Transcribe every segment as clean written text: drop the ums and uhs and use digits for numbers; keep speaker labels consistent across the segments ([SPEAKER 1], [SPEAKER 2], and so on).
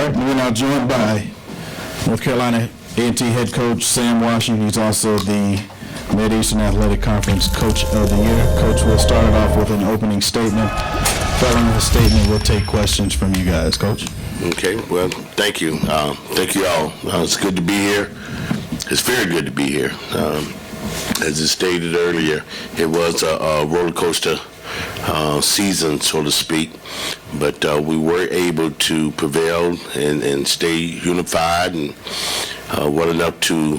[SPEAKER 1] right, we're now joined by North Carolina A&T head coach Sam Washington. He's also the Mid-Eastern Athletic Conference Coach of the Year. Coach, we'll start it off with an opening statement. Following the statement, we'll take questions from you guys. Coach?
[SPEAKER 2] Okay, well, thank you. Thank you all. It's good to be here. It's very good to be here. As I stated earlier, it was a roller coaster season, so to speak, but we were able to prevail and stay unified and well enough to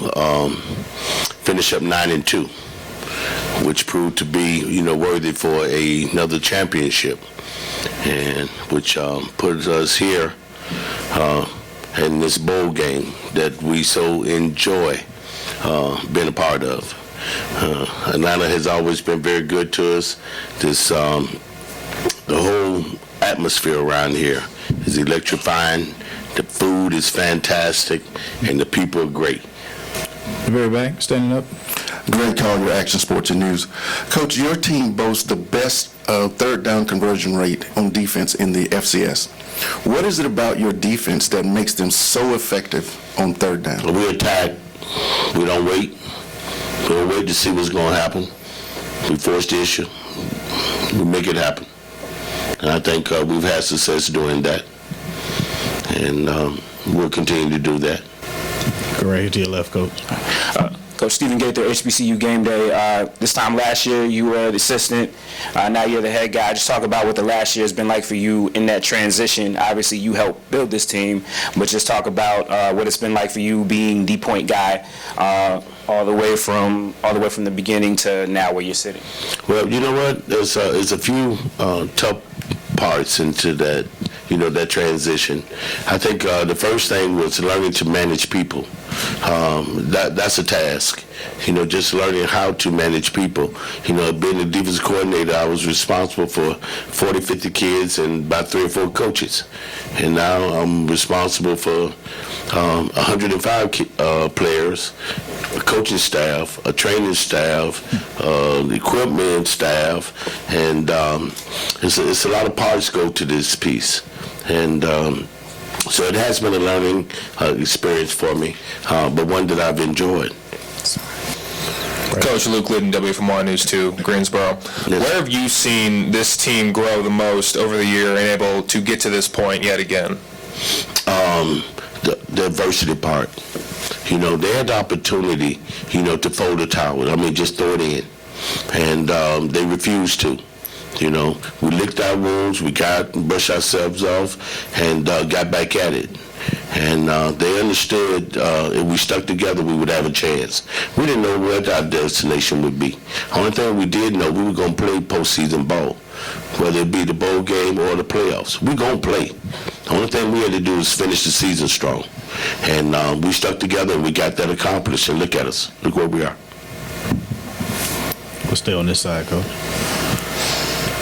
[SPEAKER 2] finish up 9-2, which proved to be, worthy for another championship, and which puts us here in this bowl game that we so enjoy being a part of. Atlanta has always been very good to us. The whole atmosphere around here is electrifying. The food is fantastic, and the people are great.
[SPEAKER 1] The very back, standing up.
[SPEAKER 3] Greg Collier, Action Sports and News. Coach, your team boasts the best third down conversion rate on defense in the FCS. What is it about your defense that makes them so effective on third down?
[SPEAKER 2] We attack. We don't wait. We don't wait to see what's going to happen. We force the issue. We make it happen. And I think we've had success doing that. And we'll continue to do that.
[SPEAKER 1] Go right here to your left, Coach.
[SPEAKER 4] Coach Stephen Gaither, HBCU Game Day. This time last year, you were the assistant. Now you're the head guy. Just talk about what the last year has been like for you in that transition. Obviously, you helped build this team, but just talk about what it's been like for you being the point guy all the way from the beginning to now where you're sitting.
[SPEAKER 2] Well, you know what? There's a few tough parts into that, that transition. I think the first thing was learning to manage people. That's a task, just learning how to manage people. Being a defensive coordinator, I was responsible for 40, 50 kids and about 3 or 4 coaches. And now I'm responsible for 105 players, a coaching staff, a training staff, equipment staff, and it's a lot of parts go to this piece. And so it has been a learning experience for me, but one that I've enjoyed.
[SPEAKER 5] Coach Luke Liddon, WFMR News 2, Greensboro.
[SPEAKER 2] Yes.
[SPEAKER 5] Where have you seen this team grow the most over the year and able to get to this point yet again?
[SPEAKER 2] The adversity part. They had the opportunity, to fold the towel. Just throw it in. And they refused to. We licked our wounds, brushed ourselves off, and got back at it. And they understood if we stuck together, we would have a chance. We didn't know what our destination would be. Only thing we did know, we were going to play postseason ball, whether it be the bowl game or the playoffs. We're going to play. The only thing we had to do is finish the season strong. And we stuck together, and we got that accomplished. And look at us. Look where we are.
[SPEAKER 1] We'll stay on this side, Coach.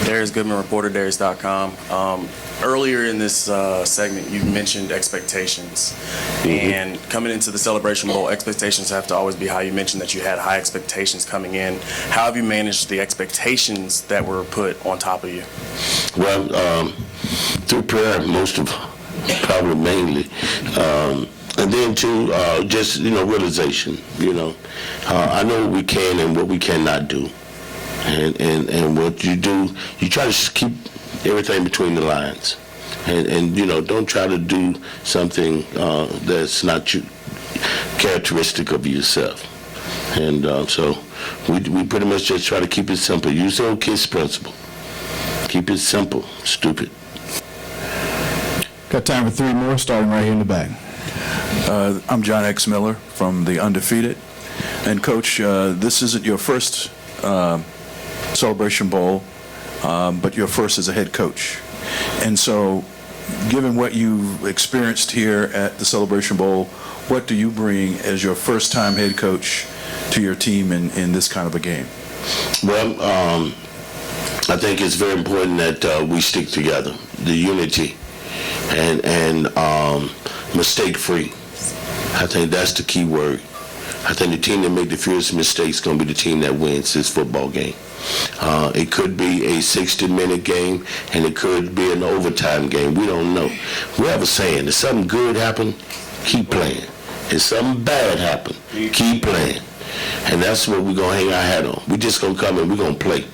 [SPEAKER 6] Darius Goodman, ReporterDarius.com. Earlier in this segment, you mentioned expectations. And coming into the Celebration Bowl, expectations have to always be high. You mentioned that you had high expectations coming in. How have you managed the expectations that were put on top of you?
[SPEAKER 2] Well, through prayer, probably mainly. And then too, just, realization, I know what we can and what we cannot do. And what you do, you try to keep everything between the lines. And don't try to do something that's not characteristic of yourself. And so we pretty much just try to keep it simple. Use the old KISS principle. Keep it simple, stupid.
[SPEAKER 1] Got time for 3 more, starting right here in the back.
[SPEAKER 7] I'm John X. Miller from The Undefeated. And, Coach, this isn't your first Celebration Bowl, but your first as a head coach. And so, given what you've experienced here at the Celebration Bowl, what do you bring as your first-time head coach to your team in this kind of a game?
[SPEAKER 2] Well, I think it's very important that we stick together, the unity, and mistake-free. I think that's the key word. I think the team that make the fewest mistakes is going to be the team that wins this football game. It could be a 60-minute game, and it could be an overtime game. We don't know. We have a saying, if something good happen, keep playing. If something bad happen, keep playing. And that's what we're going to hang our hat on. We're just going to come and we're going to play.